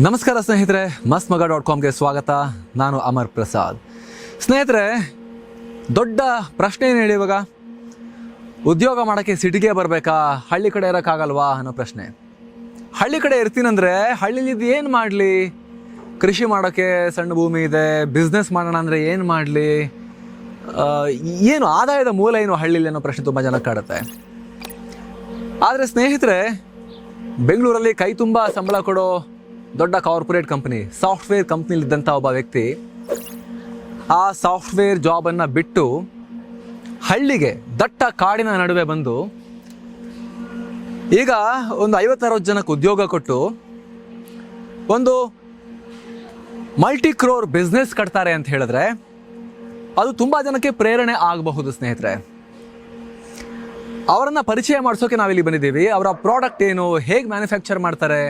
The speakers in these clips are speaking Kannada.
ನಮಸ್ಕಾರ ಸ್ನೇಹಿತರೆ, mastmaga.comಗೆ ಸ್ವಾಗತ. ನಾನು ಅಮರ್ ಪ್ರಸಾದ್. ಸ್ನೇಹಿತರೆ, ದೊಡ್ಡ ಪ್ರಶ್ನೆ ಏನು ಹೇಳಿ, ಇವಾಗ ಉದ್ಯೋಗ ಮಾಡೋಕ್ಕೆ ಸಿಟಿಗೆ ಬರಬೇಕಾ, ಹಳ್ಳಿ ಕಡೆ ಇರೋಕ್ಕಾಗಲ್ವಾ ಅನ್ನೋ ಪ್ರಶ್ನೆ. ಹಳ್ಳಿ ಕಡೆ ಇರ್ತೀನಂದರೆ ಹಳ್ಳಿಲಿದ್ದು ಏನು ಮಾಡಲಿ, ಕೃಷಿ ಮಾಡೋಕ್ಕೆ ಸಣ್ಣ ಭೂಮಿ ಇದೆ, ಬಿಸ್ನೆಸ್ ಮಾಡೋಣ ಅಂದರೆ ಏನು ಮಾಡಲಿ, ಏನು ಆದಾಯದ ಮೂಲ ಏನು ಹಳ್ಳಿಲಿ ಅನ್ನೋ ಪ್ರಶ್ನೆ ತುಂಬ ಜನ ಕಾಡುತ್ತೆ. ಆದರೆ ಸ್ನೇಹಿತರೆ, ಬೆಂಗಳೂರಲ್ಲಿ ಕೈ ತುಂಬ ಸಂಬಳ ಕೊಡೋ ದೊಡ್ಡ ಕಾರ್ಪೊರೇಟ್ ಕಂಪ್ನಿ, ಸಾಫ್ಟ್ವೇರ್ ಕಂಪ್ನಿಲಿದ್ದಂಥ ಒಬ್ಬ ವ್ಯಕ್ತಿ ಆ ಸಾಫ್ಟ್ವೇರ್ ಜಾಬನ್ನು ಬಿಟ್ಟು ಹಳ್ಳಿಗೆ, ದಟ್ಟ ಕಾಡಿನ ನಡುವೆ ಬಂದು ಈಗ ಒಂದು 50-60 ಜನಕ್ಕೆ ಉದ್ಯೋಗ ಕೊಟ್ಟು ಒಂದು ಮಲ್ಟಿ ಕ್ರೋರ್ ಬಿಸ್ನೆಸ್ ಕಟ್ತಾರೆ ಅಂತ ಹೇಳಿದ್ರೆ ಅದು ತುಂಬ ಜನಕ್ಕೆ ಪ್ರೇರಣೆ ಆಗಬಹುದು. ಸ್ನೇಹಿತರೆ, ಅವರನ್ನು ಪರಿಚಯ ಮಾಡಿಸೋಕೆ ನಾವಿಲ್ಲಿ ಬಂದಿದ್ದೀವಿ. ಅವರ ಪ್ರಾಡಕ್ಟ್ ಏನು, ಹೇಗೆ ಮ್ಯಾನುಫ್ಯಾಕ್ಚರ್ ಮಾಡ್ತಾರೆ,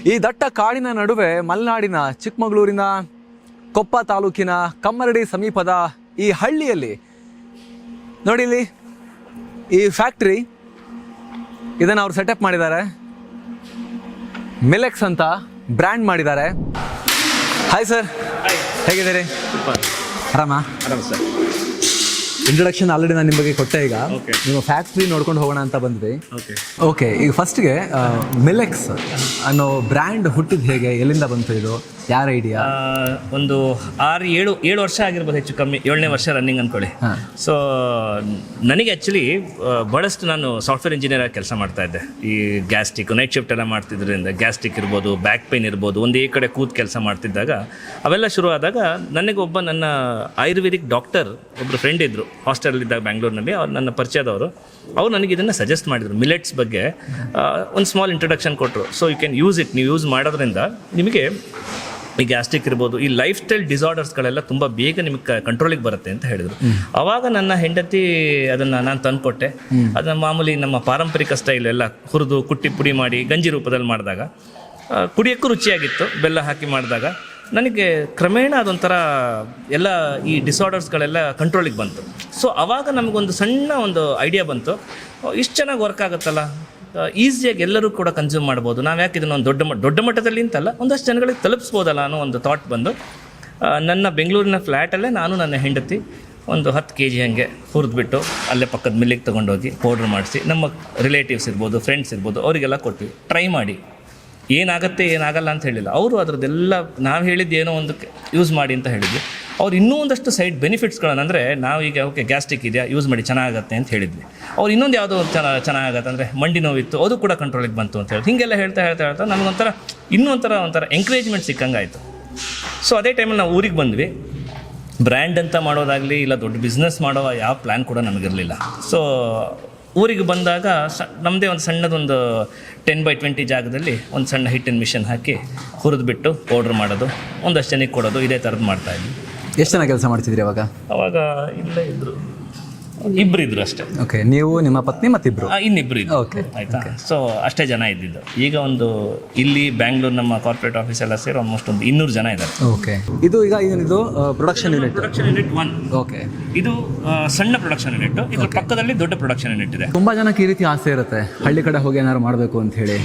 ಈ ದಟ್ಟ ಕಾಡಿನ ನಡುವೆ ಮಲೆನಾಡಿನ ಚಿಕ್ಕಮಗಳೂರಿನ ಕೊಪ್ಪ ತಾಲೂಕಿನ ಕಮ್ಮರಡಿ ಸಮೀಪದ ಈ ಹಳ್ಳಿಯಲ್ಲಿ ನೋಡಿ, ಇಲ್ಲಿ ಈ ಫ್ಯಾಕ್ಟ್ರಿ ಇದನ್ನು ಅವ್ರು ಸೆಟಪ್ ಮಾಡಿದ್ದಾರೆ. ಮಿಲೆಕ್ಸ್ ಅಂತ ಬ್ರ್ಯಾಂಡ್ ಮಾಡಿದ್ದಾರೆ. ಹಾಯ್ ಸರ್, ಹೇಗಿದ್ದೀರಿ? ಆರಾಮ ಸರ್. ಇಂಟ್ರೊಡಕ್ಷನ್ ಆಲ್ರೆಡಿ ನಾನು ನಿಮ್ಮ ಬಗ್ಗೆ ಕೊಟ್ಟೆ. ಈಗ ನಿಮ್ಮ ಫ್ಯಾಕ್ಟ್ರಿ ನೋಡ್ಕೊಂಡು ಹೋಗೋಣ ಅಂತ ಬಂದ್ವಿ. ಓಕೆ, ಈಗ ಫಸ್ಟ್ಗೆ ಮಿಲೆಕ್ಸ್ ಅನ್ನೋ ಬ್ರ್ಯಾಂಡ್ ಹುಟ್ಟಿದ ಹೇಗೆ, ಎಲ್ಲಿಂದ ಬಂತು, ಇದು ಯಾರ ಐಡಿಯಾ? ಒಂದು 6-7 ವರ್ಷ ಆಗಿರ್ಬೋದು, ಹೆಚ್ಚು ಕಮ್ಮಿ 7ನೇ ವರ್ಷ ರನ್ನಿಂಗ್ ಅಂದ್ಕೊಳ್ಳಿ. ಸೊ ನನಗೆ ಆ್ಯಕ್ಚುಲಿ ಭಾಳಷ್ಟು ನಾನು ಸಾಫ್ಟ್ವೇರ್ ಇಂಜಿನಿಯರ್ ಆಗಿ ಕೆಲಸ ಮಾಡ್ತಾ ಇದ್ದೆ. ಈ ಗ್ಯಾಸ್ಟಿಕ್ ನೈಟ್ ಶಿಫ್ಟ್ ಎಲ್ಲ ಮಾಡ್ತಿದ್ರಿಂದ ಗ್ಯಾಸ್ಟಿಕ್ ಇರ್ಬೋದು, ಬ್ಯಾಕ್ ಪೇನ್ ಇರ್ಬೋದು, ಒಂದೇ ಕಡೆ ಕೂತ್ ಕೆಲಸ ಮಾಡ್ತಿದ್ದಾಗ ಅವೆಲ್ಲ ಶುರು ಆದಾಗ ನನಗೆ ನನ್ನ ಆಯುರ್ವೇದಿಕ್ ಡಾಕ್ಟರ್ ಒಬ್ಬರು ಫ್ರೆಂಡ್ ಇದ್ದರು ಹಾಸ್ಟೆಲಲ್ಲಿದ್ದಾಗ ಬ್ಯಾಂಗ್ಳೂರಿನಲ್ಲಿ. ಅವ್ರು ನನ್ನ ಪರಿಚಯದವರು. ಅವ್ರು ನನಗೆ ಇದನ್ನು ಸಜೆಸ್ಟ್ ಮಾಡಿದರು, ಮಿಲೆಟ್ಸ್ ಬಗ್ಗೆ ಒಂದು ಸ್ಮಾಲ್ ಇಂಟ್ರೊಡಕ್ಷನ್ ಕೊಟ್ಟರು. So you can use it, ನೀವು ಯೂಸ್ ಮಾಡೋದ್ರಿಂದ ನಿಮಗೆ ಈ ಗ್ಯಾಸ್ಟ್ರಿಕ್ ಇರ್ಬೋದು, ಈ ಲೈಫ್ ಸ್ಟೈಲ್ ಡಿಸಾರ್ಡರ್ಸ್ಗಳೆಲ್ಲ ತುಂಬ ಬೇಗ ನಿಮಗೆ ಕಂಟ್ರೋಲಿಗೆ ಬರುತ್ತೆ ಅಂತ ಹೇಳಿದರು. ಆವಾಗ ನನ್ನ ಹೆಂಡತಿ ಅದನ್ನು ನಾನು ತಂದುಕೊಟ್ಟೆ. ಅದನ್ನು ಮಾಮೂಲಿ ನಮ್ಮ ಪಾರಂಪರಿಕ ಸ್ಟೈಲ್ ಎಲ್ಲ ಹುರಿದು ಕುಟ್ಟಿ ಪುಡಿ ಮಾಡಿ ಗಂಜಿ ರೂಪದಲ್ಲಿ ಮಾಡಿದಾಗ ಕುಡಿಯೋಕ್ಕೂ ರುಚಿಯಾಗಿತ್ತು, ಬೆಲ್ಲ ಹಾಕಿ ಮಾಡಿದಾಗ. ನನಗೆ ಕ್ರಮೇಣ ಅದೊಂಥರ ಎಲ್ಲ ಈ ಡಿಸಾರ್ಡರ್ಸ್ಗಳೆಲ್ಲ ಕಂಟ್ರೋಲಿಗೆ ಬಂತು. ಸೊ ಆವಾಗ ನಮಗೊಂದು ಸಣ್ಣ ಒಂದು ಐಡಿಯಾ ಬಂತು, ಇಷ್ಟು ಚೆನ್ನಾಗಿ ವರ್ಕ್ ಆಗುತ್ತಲ್ಲ, ಈಸಿಯಾಗಿ ಎಲ್ಲರೂ ಕೂಡ ಕನ್ಸ್ಯೂಮ್ ಮಾಡ್ಬೋದು, ನಾವು ಯಾಕೆ ಇದನ್ನು ಒಂದು ದೊಡ್ಡ ಮಟ್ಟದಲ್ಲಿ ಅಂತಲ್ಲ, ಒಂದಷ್ಟು ಜನಗಳಿಗೆ ತಲುಪಿಸ್ಬೋದಲ್ಲ ಅನ್ನೋ ಒಂದು ಥಾಟ್ ಬಂದು ನನ್ನ ಬೆಂಗಳೂರಿನ ಫ್ಲ್ಯಾಟಲ್ಲೇ ನಾನು ನನ್ನ ಹೆಂಡತಿ ಒಂದು 10 kg ಹಾಗೆ ಹುರಿದ್ಬಿಟ್ಟು ಅಲ್ಲೇ ಪಕ್ಕದ ಮಿಲ್ಲಿಗೆ ತೊಗೊಂಡೋಗಿ ಪೌಡ್ರ್ ಮಾಡಿಸಿ ನಮ್ಮ ರಿಲೇಟಿವ್ಸ್ ಇರ್ಬೋದು, ಫ್ರೆಂಡ್ಸ್ ಇರ್ಬೋದು, ಅವರಿಗೆಲ್ಲ ಕೊಟ್ವಿ. ಟ್ರೈ ಮಾಡಿ, ಏನಾಗುತ್ತೆ ಏನಾಗಲ್ಲ ಅಂತ ಹೇಳಿಲ್ಲ ಅವರು. ಅದರದ್ದೆಲ್ಲ ನಾವು ಹೇಳಿದ್ದು ಏನೋ ಒಂದು ಯೂಸ್ ಮಾಡಿ ಅಂತ ಹೇಳಿದ್ವಿ. ಅವ್ರು ಇನ್ನೂ ಒಂದಷ್ಟು ಸೈಡ್ ಬೆನಿಫಿಟ್ಸ್ಗಳನ್ನು, ಅಂದರೆ ನಾವೀಗ ಓಕೆ ಗ್ಯಾಸ್ಟ್ರಿಕ್ ಇದೆಯಾ ಯೂಸ್ ಮಾಡಿ ಚೆನ್ನಾಗುತ್ತೆ ಅಂತ ಹೇಳಿದ್ವಿ. ಅವ್ರು ಇನ್ನೊಂದು ಯಾವುದೋ ಚೆನ್ನಾಗತ್ತೆ ಅಂದರೆ ಮಂಡಿ ನೋವಿತ್ತು, ಅದು ಕೂಡ ಕಂಟ್ರೋಲಿಗೆ ಬಂತು ಅಂತ ಹೇಳಿ ಹೀಗೆಲ್ಲ ಹೇಳ್ತಾ ನಮಗೊಂಥರ ಇನ್ನೂ ಒಂಥರ ಎಂಕರೇಜ್ಮೆಂಟ್ ಸಿಕ್ಕಂಗಾಯಿತು. ಸೊ ಅದೇ ಟೈಮಲ್ಲಿ ನಾವು ಊರಿಗೆ ಬಂದ್ವಿ. ಬ್ರ್ಯಾಂಡ್ ಅಂತ ಮಾಡೋದಾಗಲಿ ಇಲ್ಲ ದೊಡ್ಡ ಬಿಸ್ನೆಸ್ ಮಾಡೋ ಯಾವ ಪ್ಲ್ಯಾನ್ ಕೂಡ ನಮಗಿರಲಿಲ್ಲ. ಸೊ ಊರಿಗೆ ಬಂದಾಗ ನಮ್ಮದೇ ಒಂದು ಸಣ್ಣದೊಂದು 10x20 ಜಾಗದಲ್ಲಿ ಒಂದು ಸಣ್ಣ ಹಿಟ್ಟಿನ ಮಿಷನ್ ಹಾಕಿ ಹುರಿದ್ಬಿಟ್ಟು ಪೌಡ್ರ್ ಮಾಡೋದು, ಒಂದಷ್ಟು ಜನಕ್ಕೆ ಕೊಡೋದು, ಇದೇ ಥರದ್ದು ಮಾಡ್ತಾಯಿದ್ವಿ. ಎಷ್ಟು ಜನ ಕೆಲಸ ಮಾಡ್ತಿದ್ರಿ ಅವಾಗ? ಇಲ್ಲೇ ಇದ್ದರು, ಇಬ್ಬರು ಇದ್ರು ಅಷ್ಟೇ. ಓಕೆ, ನೀವು, ನಿಮ್ಮ ಪತ್ನಿ ಮತ್ತಿಬ್ರು? ಇನ್ನಿಬ್ರು ಇದ್ರು. ಓಕೆ, ಆಯ್ತಾ. ಸೊ ಅಷ್ಟೇ ಜನ ಇದ್ದಿದ್ದು. ಈಗ ಒಂದು ಇಲ್ಲಿ ಬ್ಯಾಂಗ್ಳೂರ್ ನಮ್ಮ ಕಾರ್ಪೊರೇಟ್ ಆಫೀಸ್ ಎಲ್ಲ ಸೇರಿ ಆಲ್ಮೋಸ್ಟ್ ಒಂದು 200 ಜನ ಇದ್ದಾರೆ. ಓಕೆ, ಇದು ಇದು ಪ್ರೊಡಕ್ಷನ್ ಯೂನಿಟ್ 1. ಓಕೆ, ಇದು ಸಣ್ಣ ಪ್ರೊಡಕ್ಷನ್ ಯೂನಿಟ್. ಇದ್ರ ಪಕ್ಕದಲ್ಲಿ ದೊಡ್ಡ ಪ್ರೊಡಕ್ಷನ್ ಯೂನಿಟ್ ಇದೆ. ತುಂಬ ಜನಕ್ಕೆ ಈ ರೀತಿ ಆಸೆ ಇರುತ್ತೆ, ಹಳ್ಳಿ ಕಡೆ ಹೋಗಿ ಏನಾದ್ರು ಮಾಡಬೇಕು ಅಂತ ಹೇಳಿ.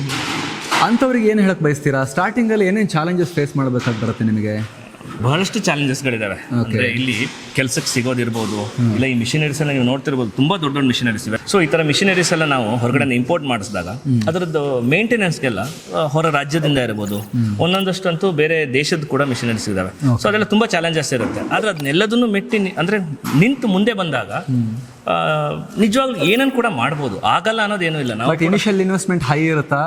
ಅಂಥವ್ರಿಗೆ ಏನು ಹೇಳಕ್ಕೆ ಬಯಸ್ತೀರಾ? ಸ್ಟಾರ್ಟಿಂಗಲ್ಲಿ ಏನೇನು ಚಾಲೆಂಜಸ್ ಫೇಸ್ ಮಾಡಬೇಕಾಗಿ ಬರುತ್ತೆ ನಿಮಗೆ? ಬಹಳಷ್ಟು ಚಾಲೆಂಜಸ್ಗಳಿದ್ದಾವೆ. ಅಂದರೆ ಇಲ್ಲಿ ಕೆಲಸಕ್ಕೆ ಸಿಗೋದಿರ್ಬೋದು, ಇಲ್ಲ ಈ ಮಿಷನರೀಸ್ ಎಲ್ಲ ನೀವು ನೋಡ್ತಿರ್ಬೋದು, ತುಂಬ ದೊಡ್ಡ ಮಿಷನರೀಸ್ ಇವೆ. ಸೊ ಈ ಥರ ಮಿಷನರೀಸ್ ಎಲ್ಲ ನಾವು ಹೊರಗಡೆ ಇಂಪೋರ್ಟ್ ಮಾಡಿಸಿದಾಗ ಅದರದ್ದು ಮೇಂಟೆನೆನ್ಸ್ಗೆಲ್ಲ ಹೊರ ರಾಜ್ಯದಿಂದ ಇರ್ಬೋದು, ಒಂದೊಂದಷ್ಟಂತೂ ಬೇರೆ ದೇಶದ ಕೂಡ ಮಿಷನರೀಸ್ ಇದ್ದಾವೆ. ಸೊ ಅದೆಲ್ಲ ತುಂಬ ಚಾಲೆಂಜಸ್ ಇರುತ್ತೆ. ಆದರೆ ಅದನ್ನೆಲ್ಲದನ್ನು ಮೆಟ್ಟಿ ಅಂದರೆ ನಿಂತು ಮುಂದೆ ಬಂದಾಗ ನಿಜವಾಗ್ಲೂ ಏನನ್ನು ಕೂಡ ಮಾಡ್ಬೋದು, ಆಗಲ್ಲ ಅನ್ನೋದೇನೂ ಇಲ್ಲ. ನಾವು ಇನಿಷಿಯಲ್ ಇನ್ವೆಸ್ಟ್ಮೆಂಟ್ ಹೈ ಇರುತ್ತಾ,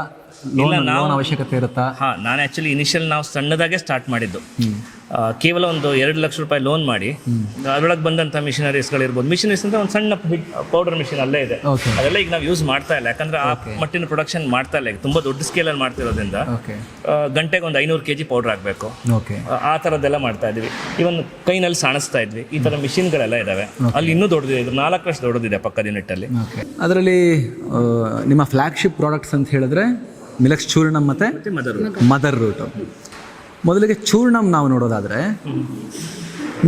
ಲೋನ್ ಅವಶ್ಯಕತೆ ಇರುತ್ತಾ? ನಾನು ಆ್ಯಕ್ಚುಲಿ ಇನಿಷಿಯಲ್ ನಾವು ಸಣ್ಣದಾಗೆ ಸ್ಟಾರ್ಟ್ ಮಾಡಿದ್ದು. ಕೇವಲ ಒಂದು 2 ಲಕ್ಷ ರೂಪಾಯಿ ಲೋನ್ ಮಾಡಿ ಅದರೊಳಗೆ ಬಂದಂಥ ಮಿಷನರೀಸ್ಗಳಿರ್ಬೋದು. ಮಿಷನರೀಸ್ ಅಂದರೆ ಒಂದು ಸಣ್ಣ ಪೌಡರ್ ಮಿಷಿನ್ ಅಲ್ಲೇ ಇದೆ. ಅದೆಲ್ಲ ಈಗ ನಾವು ಯೂಸ್ ಮಾಡ್ತಾ ಇಲ್ಲ, ಯಾಕಂದರೆ ಆ ಮಟ್ಟಿನ ಪ್ರೊಡಕ್ಷನ್ ಮಾಡ್ತಾ ಇಲ್ಲ. ಈಗ ತುಂಬ ದೊಡ್ಡ ಸ್ಕೇಲಲ್ಲಿ ಮಾಡ್ತಿರೋದ್ರಿಂದ ಗಂಟೆಗೆ ಒಂದು 500 kg ಪೌಡರ್ ಆಗಬೇಕು, ಆ ಥರದ್ದೆಲ್ಲ ಮಾಡ್ತಾ ಇದ್ವಿ. ಇವನ್ ಕೈನಲ್ಲಿ ಸಾಣಿಸ್ತಾ ಇದ್ವಿ. ಈ ಥರ ಮಿಷಿನ್ಗಳೆಲ್ಲ ಇದ್ದಾವೆ. ಅಲ್ಲಿ ಇನ್ನೂ ದೊಡ್ಡದಿದೆ, ಇದು 4 ಲಕ್ಷ ದೊಡ್ಡದಿದೆ ಪಕ್ಕದ ಯೂನಿಟ್ಟಲ್ಲಿ. ಅದರಲ್ಲಿ ನಿಮ್ಮ ಫ್ಲ್ಯಾಗ್ಶಿಪ್ ಪ್ರಾಡಕ್ಟ್ಸ್ ಅಂತ ಹೇಳಿದ್ರೆ ಮಿಲೆಕ್ಸ್ ಚೂರ್ಣಂ ಮತ್ತು ಮದರ್ ರೂಟ್. ಮೊದಲಿಗೆ ಚೂರ್ಣಂ ನಾವು ನೋಡೋದಾದರೆ,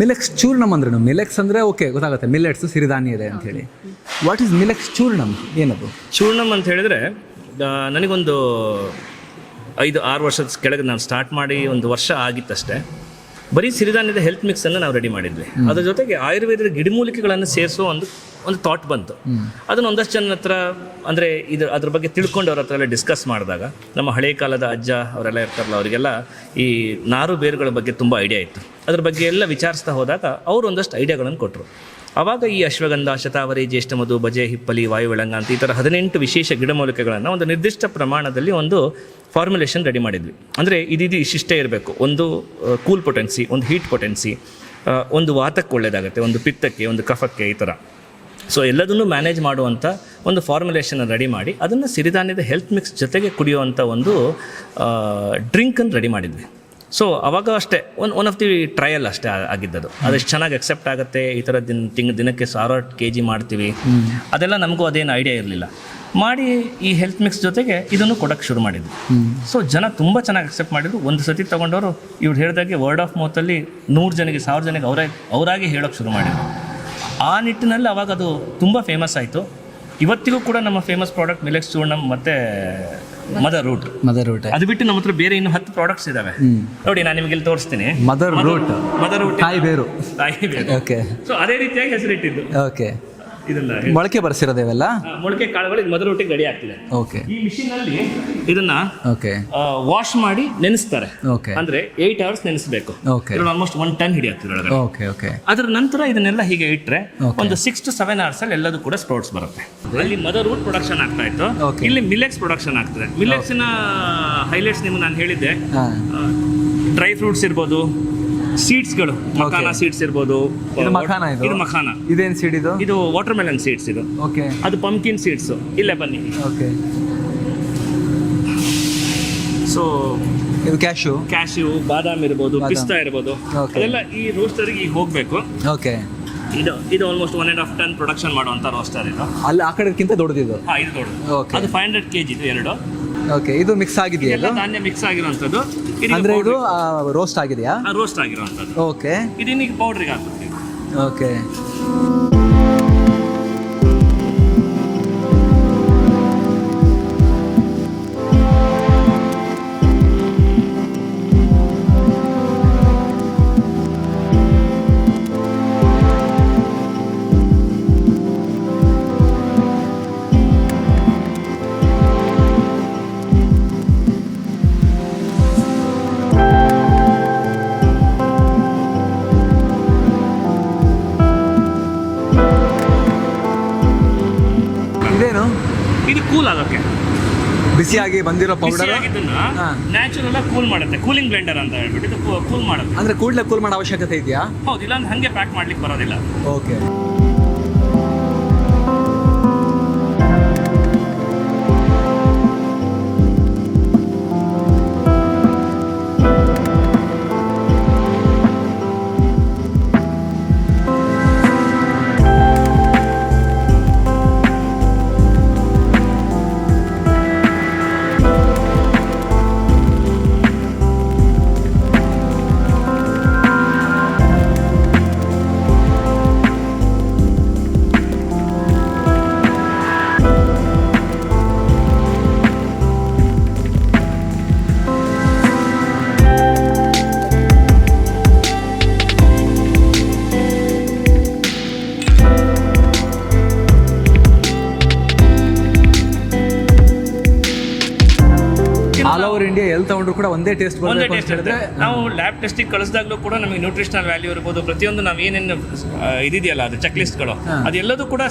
ಮಿಲೆಕ್ಸ್ ಚೂರ್ಣಂ ಅಂದ್ರೇನು? ಮಿಲೆಕ್ಸ್ ಅಂದರೆ ಓಕೆ ಗೊತ್ತಾಗುತ್ತೆ, ಮಿಲೆಟ್ಸ್ ಸಿರಿಧಾನ್ಯ ಇದೆ ಅಂತ ಹೇಳಿ. What is ಮಿಲೆಕ್ಸ್ ಚೂರ್ಣಂ? ಏನದು ಚೂರ್ಣಂ ಅಂತ ಹೇಳಿದ್ರೆ ನನಗೊಂದು 5-6 ವರ್ಷದ ಕೆಳಗೆ ನಾನು ಸ್ಟಾರ್ಟ್ ಮಾಡಿ 1 ವರ್ಷ ಆಗಿತ್ತಷ್ಟೇ. ಬರೀ ಸಿರಿಧಾನ್ಯದ ಹೆಲ್ತ್ ಮಿಕ್ಸನ್ನು ನಾವು ರೆಡಿ ಮಾಡಿದ್ವಿ. ಅದ್ರ ಜೊತೆಗೆ ಆಯುರ್ವೇದದ ಗಿಡಮೂಲಿಕೆಗಳನ್ನು ಸೇರಿಸೋ ಒಂದು ಥಾಟ್ ಬಂತು. ಅದನ್ನು ಒಂದಷ್ಟು ಜನ ಹತ್ರ ಅಂದರೆ ಅದ್ರ ಬಗ್ಗೆ ತಿಳ್ಕೊಂಡು ಅವ್ರ ಹತ್ರ ಎಲ್ಲ ಡಿಸ್ಕಸ್ ಮಾಡಿದಾಗ ನಮ್ಮ ಹಳೆ ಕಾಲದ ಅಜ್ಜ ಅವರೆಲ್ಲ ಇರ್ತಾರಲ್ಲ, ಅವರಿಗೆಲ್ಲ ಈ ನಾರು ಬೇರುಗಳ ಬಗ್ಗೆ ತುಂಬ ಐಡಿಯಾ ಇತ್ತು. ಅದ್ರ ಬಗ್ಗೆ ಎಲ್ಲ ವಿಚಾರಿಸ್ತಾ ಹೋದಾಗ ಅವರು ಒಂದಷ್ಟು ಐಡಿಯಾಗಳನ್ನು ಕೊಟ್ಟರು. ಆವಾಗ ಈ ಅಶ್ವಗಂಧ, ಶತಾವರಿ, ಜ್ಯೇಷ್ಠಮಧು, ಬಜೆ, ಹಿಪ್ಪಲಿ, ವಾಯುವೆಳಂಗ ಅಂತ ಈ ಥರ 18 ವಿಶೇಷ ಗಿಡಮೂಲಿಕೆಗಳನ್ನು ಒಂದು ನಿರ್ದಿಷ್ಟ ಪ್ರಮಾಣದಲ್ಲಿ ಒಂದು ಫಾರ್ಮುಲೇಷನ್ ರೆಡಿ ಮಾಡಿದ್ವಿ. ಅಂದರೆ ಇಷ್ಟಿಷ್ಟೇ ಇರಬೇಕು. ಒಂದು ಕೂಲ್ ಪೊಟೆನ್ಸಿ, ಒಂದು ಹೀಟ್ ಪೊಟೆನ್ಸಿ, ಒಂದು ವಾತಕ್ಕೆ ಒಳ್ಳೆಯದಾಗುತ್ತೆ, ಒಂದು ಪಿತ್ತಕ್ಕೆ, ಒಂದು ಕಫಕ್ಕೆ, ಈ ಥರ. ಸೊ ಎಲ್ಲದನ್ನು ಮ್ಯಾನೇಜ್ ಮಾಡುವಂಥ ಒಂದು ಫಾರ್ಮುಲೇಷನ್ ರೆಡಿ ಮಾಡಿ ಅದನ್ನು ಸಿರಿಧಾನ್ಯದ ಹೆಲ್ತ್ ಮಿಕ್ಸ್ ಜೊತೆಗೆ ಕುಡಿಯುವಂಥ ಒಂದು ಡ್ರಿಂಕನ್ನು ರೆಡಿ ಮಾಡಿದ್ವಿ. ಸೊ ಅವಾಗ ಅಷ್ಟೇ ಒನ್ ಆಫ್ ದಿ ಟ್ರಯಲ್ ಅಷ್ಟೇ ಆಗಿದ್ದದು. ಅದೆಷ್ಟು ಚೆನ್ನಾಗಿ ಅಕ್ಸೆಪ್ಟ್ ಆಗುತ್ತೆ, ಈ ಥರ ದಿನಕ್ಕೆ 6-8 kg ಮಾಡ್ತೀವಿ, ಅದೆಲ್ಲ ನಮಗೂ ಅದೇನು ಐಡಿಯಾ ಇರಲಿಲ್ಲ. ಮಾಡಿ ಈ ಹೆಲ್ತ್ ಮಿಕ್ಸ್ ಜೊತೆಗೆ ಇದನ್ನು ಕೊಡೋಕ್ಕೆ ಶುರು ಮಾಡಿದ್ವಿ. ಸೊ ಜನ ತುಂಬ ಚೆನ್ನಾಗಿ ಅಕ್ಸೆಪ್ಟ್ ಮಾಡಿದ್ರು. ಒಂದು ಸತಿ ತೊಗೊಂಡವರು ಇವ್ರು ಹೇಳಿದಾಗೆ ವರ್ಡ್ ಆಫ್ ಮೌತಲ್ಲಿ 100 ಜನಕ್ಕೆ 1000 ಜನಕ್ಕೆ ಅವರಾಗಿ ಹೇಳೋಕ್ಕೆ ಶುರು ಮಾಡಿದ್ರು. ಆ ನಿಟ್ಟಿನಲ್ಲಿ ಅವಾಗ ಅದು ತುಂಬ ಫೇಮಸ್ ಆಯಿತು. ಇವತ್ತಿಗೂ ಕೂಡ ನಮ್ಮ ಫೇಮಸ್ ಪ್ರಾಡಕ್ಟ್ ಮಿಲೆಕ್ಸ್ ಚೂರ್ಣಂ ಮತ್ತು ಮದರ್ ರೂಟ್. ಅದು ಬಿಟ್ಟು ನಮ್ಮ ಹತ್ರ ಬೇರೆ ಇನ್ನು 10 ಪ್ರಾಡಕ್ಟ್ಸ್ ಇದಾವೆ. ನೋಡಿ, ನಾನು ನಿಮಗೆ ಇಲ್ಲಿ ತೋರಿಸ್ತೀನಿ. ಮದರ್ ರೂಟ್ ತಾಯಿ ಬೇರು. ಓಕೆ. ಸೊ ಅದೇ ರೀತಿಯಾಗಿ ಹೆಸರಿಟ್ಟಿದ್ದು. ಓಕೆ. ಇದನ್ನ ಮೊಳಕೆ ಬರ್ಸಿರೋದೇವೆಲ್ಲ ಮೊಳಕೆ ಕಾಳುಗಳು ಇದು ಮದರ್ ರೂಟಿಗೆ ರೆಡಿ ಆಗ್ತಿದೆ. ಓಕೆ. ಈ ಮಿಷಿನ್ ಅಲ್ಲಿ ಇದನ್ನ ಓಕೆ ವಾಶ್ ಮಾಡಿ ನೆನೆಸ್ತಾರೆ. ಓಕೆ. ಅಂದ್ರೆ 8 hours ನೆನೆಸಬೇಕು. ಓಕೆ. ಆಲ್ಮೋಸ್ಟ್ 1 ton ಹಿಡಿಯುತ್ತೆ ಒಳಗಡೆ. ಓಕೆ. ಓಕೆ. ಅದರ ನಂತರ ಇದನ್ನೆಲ್ಲ ಹೀಗೆ ಇಟ್ಟರೆ ಒಂದು 6 to 7 hours ಅಲ್ಲಿ ಎಲ್ಲದೂ ಕೂಡ ಸ್ಪ್ರೌಟ್ಸ್ ಬರುತ್ತೆ. ಅಲ್ಲಿ ಮದರ್ ರೂಟ್ ಪ್ರೊಡಕ್ಷನ್ ಆಗ್ತಾ ಇತ್ತು, ಇಲ್ಲಿ ಮಿಲೆಕ್ಸ್ ಪ್ರೊಡಕ್ಷನ್ ಆಗ್ತದೆ. ಮಿಲೆಕ್ಸ್ನ ಹೈಲೈಟ್ಸ್ ನಿಮ್ಗೆ ನಾನು ಹೇಳಿದ್ದೆ. ಡ್ರೈ ಫ್ರೂಟ್ಸ್ ಇರ್ಬೋದು, ಸೀಡ್ಸ್ಗಳು, ಮಖಾನ ಸೀಡ್ಸ್ ಇರ್ಬೋದು. ಇದು ಮಖಾನ. ಇದೇನು ಸೀಡ್? ಇದು ವಾಟರ್ ಮೆಲನ್ ಸೀಡ್ಸ್. ಇದು ಓಕೆ. ಅದು ಪಂಪ್ಕಿನ್ ಸೀಡ್ಸ್. ಇಲ್ಲೇ ಬನ್ನಿ. ಓಕೆ. ಸೊ ಇದು ಕ್ಯಾಶ್ಯೂ, ಬಾದಾಮ್ ಇರ್ಬೋದು, ಪಿಸ್ತಾ ಇರ್ಬೋದು, ಅದೆಲ್ಲ ಈ ರೋಸ್ಟರ್ಗೆ ಈಗ ಹೋಗಬೇಕು. ಓಕೆ. ಇದು ಆಲ್ಮೋಸ್ಟ್ 1.5 ton ಪ್ರೊಡಕ್ಷನ್ ಮಾಡುವಂಥ ರೋಸ್ಟರ್. ಇದು ಅಲ್ಲಿ ಆ ಕಡೆಗಿಂತ ದೊಡ್ಡದಿದು. ಇದು ದೊಡ್ಡದು. ಅದು 500 kg ಇದು 2. ಓಕೆ. ಇದು ಮಿಕ್ಸ್ ಆಗಿದೆಯಾ? ಎಲ್ಲ ಧಾನ್ಯ ಮಿಕ್ಸ್ ಆಗಿರುವಂಥದ್ದು. ಅಂದ್ರೆ ಇದು ರೋಸ್ಟ್ ಆಗಿದೆಯಾ? ರೋಸ್ಟ್ ಆಗಿರುವಂಥದ್ದು. ಓಕೆ. ಇದೀಗ ಪೌಡ್ರಿಗೆ ಹಾಕ್ಬಿಡ್ತೀವಿ. ಓಕೆ. ಇದು ಕೂಲ್ ಆಗೋಕ್ಕೆ, ಬಿಸಿಯಾಗಿ ಬಂದಿರೋ ಪೌಡರ್ ನ್ಯಾಚುರಲ್ ಆಗಿ ಕೂಲ್ ಮಾಡುತ್ತೆ. ಕೂಲಿಂಗ್ ಬ್ಲೆಂಡರ್ ಅಂತ ಹೇಳ್ಬಿಟ್ಟು ಇದು ಕೂಲ್ ಮಾಡುತ್ತೆ. ಅಂದ್ರೆ ಕೂಡಲೇ ಕೂಲ್ ಮಾಡೋ ಅವಶ್ಯಕತೆ ಇದೆಯಾ? ಹೌದು, ಇಲ್ಲ ಅಂದ್ರೆ ಹಂಗೆ ಪ್ಯಾಕ್ ಮಾಡ್ಲಿಕ್ಕೆ ಬರೋದಿಲ್ಲ. ಓಕೆ. ಆಲ್ ಓವರ್ ಇಂಡಿಯಾ ಎಲ್ಲಿ ತಗೊಂಡ್ರು ಕೂಡ ಒಂದೇ ಟೇಸ್ಟ್ ಬರಬೇಕು ಅಂತ ಹೇಳಿದ್ರೆ ನಾವು ಲ್ಯಾಬ್ ಟೆಸ್ಟಿಗೆ ಕಳಿಸಿದಾಗಲೂ ಕೂಡ ನಮಗೆ ನ್ಯೂಟ್ರಿಷನಲ್ ವ್ಯಾಲ್ಯೂ ಇರ್ಬೋದು, ಪ್ರತಿಯೊಂದು ನಾವು ಏನೇನು ಇದಿದೆಯಲ್ಲ ಅದು ಚೆಕ್ ಲಿಸ್ಟ್ಗಳು, ಅದೆಲ್ಲದೂ ಕೂಡ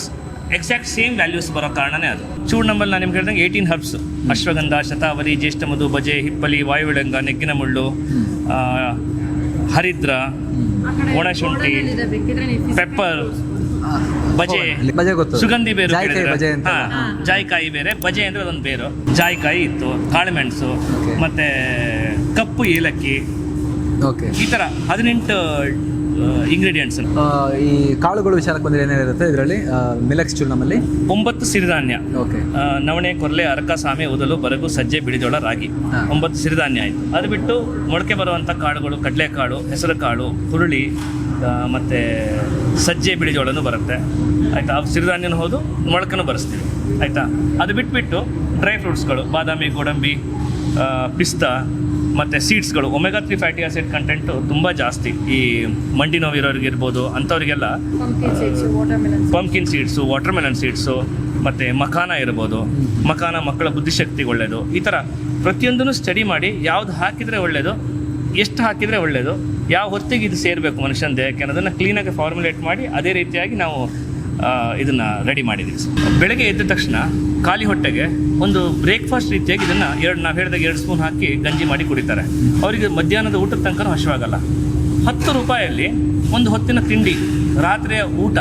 ಎಕ್ಸಾಕ್ಟ್ ಸೇಮ್ ವ್ಯಾಲ್ಯೂಸ್ ಬರೋ ಕಾರಣನೇ ಅದು. ಚೂರ್ಣಂಬಲ್ಲಿ ನಾನು ನಿಮ್ಗೆ ಹೇಳಿದಂಗೆ 18 ಹರ್ಬ್ಸ್: ಅಶ್ವಗಂಧ, ಶತಾವರಿ, ಜ್ಯೇಷ್ಠಮಧು, ಬಜೆ, ಹಿಪ್ಪಲಿ, ವಾಯುವೆಳಂಗ, ನೆಗ್ಗಿನ ಮುಳ್ಳು, ಹರಿದ್ರ, ಒಣಶುಂಠಿ, ಪೆಪ್ಪರ್, ಬಜೆ, ಸುಗಂಧಿ ಬೇರು, ಜಾಯಿಕಾಯಿ ಬೇರೆ. ಬಜೆ ಅಂದ್ರೆ ಅದೊಂದು ಬೇರು. ಜಾಯಿಕಾಯಿ ಇತ್ತು, ಕಾಳುಮೆಣಸು, ಮತ್ತೆ ಕಪ್ಪು ಏಲಕ್ಕಿ, ಈ ತರ 18 ಇಂಗ್ರೀಡಿಯೆಂಟ್ಸ್. ಈ ಕಾಳುಗಳು ವಿಚಾರಕ್ಕೆ ಬಂದರೆ ಏನೇನಿರುತ್ತೆ ಇದರಲ್ಲಿ? ಮಿಲೆಕ್ಸ್ ಚೂರ್ಣಮಲ್ಲಿ 9 ಸಿರಿಧಾನ್ಯ: ನವಣೆ, ಕೊರ್ಲೆ, ಅರಕ, ಸಾಮೆ, ಉದಲು, ಬರಗು, ಸಜ್ಜೆ, ಬಿಳಿಜೋಳ, ರಾಗಿ. 9 ಸಿರಿಧಾನ್ಯ ಆಯಿತು. ಅದು ಬಿಟ್ಟು ಮೊಳಕೆ ಬರುವಂಥ ಕಾಳುಗಳು: ಕಡಲೆಕಾಳು, ಹೆಸರು ಕಾಳು, ಹುರುಳಿ, ಮತ್ತು ಸಜ್ಜೆ, ಬಿಳಿಜೋಳನೂ ಬರುತ್ತೆ. ಆಯಿತಾ? ಸಿರಿಧಾನ್ಯನೂ ಹೌದು, ಮೊಳಕನೂ ಬರೆಸ್ತೀವಿ. ಆಯಿತಾ? ಅದು ಬಿಟ್ಬಿಟ್ಟು ಡ್ರೈ ಫ್ರೂಟ್ಸ್ಗಳು: ಬಾದಾಮಿ, ಗೋಡಂಬಿ, ಪಿಸ್ತಾ ಮತ್ತು ಸೀಡ್ಸ್ಗಳು ಒಮೆಗಾ 3 ಫ್ಯಾಟಿ ಆಸಿಡ್ ಕಂಟೆಂಟು ತುಂಬ ಜಾಸ್ತಿ. ಈ ಮಂಡಿ ನೋವಿರೋರಿಗಿರ್ಬೋದು ಅಂಥವ್ರಿಗೆಲ್ಲ ಪಂಪ್ಕಿನ್ ಸೀಡ್ಸು, ವಾಟರ್ಮೆಲನ್ ಸೀಡ್ಸು, ಮತ್ತು ಮಖಾನ ಇರ್ಬೋದು. ಮಖಾನ ಮಕ್ಕಳ ಬುದ್ಧಿಶಕ್ತಿಗೆ ಒಳ್ಳೆಯದು. ಈ ಥರ ಪ್ರತಿಯೊಂದನ್ನು ಸ್ಟಡಿ ಮಾಡಿ ಯಾವ್ದು ಹಾಕಿದರೆ ಒಳ್ಳೆಯದು, ಎಷ್ಟು ಹಾಕಿದರೆ ಒಳ್ಳೆಯದು, ಯಾವ ಹೊತ್ತಿಗೆ ಇದು ಸೇರಬೇಕು ಮನುಷ್ಯನ ದೇಹಕ್ಕೆ ಅನ್ನೋದನ್ನು ಕ್ಲೀನಾಗಿ ಫಾರ್ಮುಲೇಟ್ ಮಾಡಿ ಅದೇ ರೀತಿಯಾಗಿ ನಾವು ಇದನ್ನು ರೆಡಿ ಮಾಡಿದ್ದೀವಿ. ಬೆಳಗ್ಗೆ ಎದ್ದ ತಕ್ಷಣ ಖಾಲಿ ಹೊಟ್ಟೆಗೆ ಒಂದು ಬ್ರೇಕ್ಫಾಸ್ಟ್ ರೀತಿಯಾಗಿ ಇದನ್ನು ನಾವು ಹೇಳಿದಾಗ 2 ಸ್ಪೂನ್ ಹಾಕಿ ಗಂಜಿ ಮಾಡಿ ಕುಡಿತಾರೆ. ಅವರಿಗೆ ಮಧ್ಯಾಹ್ನದ ಊಟದ ತನಕ ಹಸಿವಾಗಲ್ಲ. 10 ರೂಪಾಯಲ್ಲಿ ಒಂದು ಹೊತ್ತಿನ ತಿಂಡಿ, ರಾತ್ರಿಯ ಊಟ.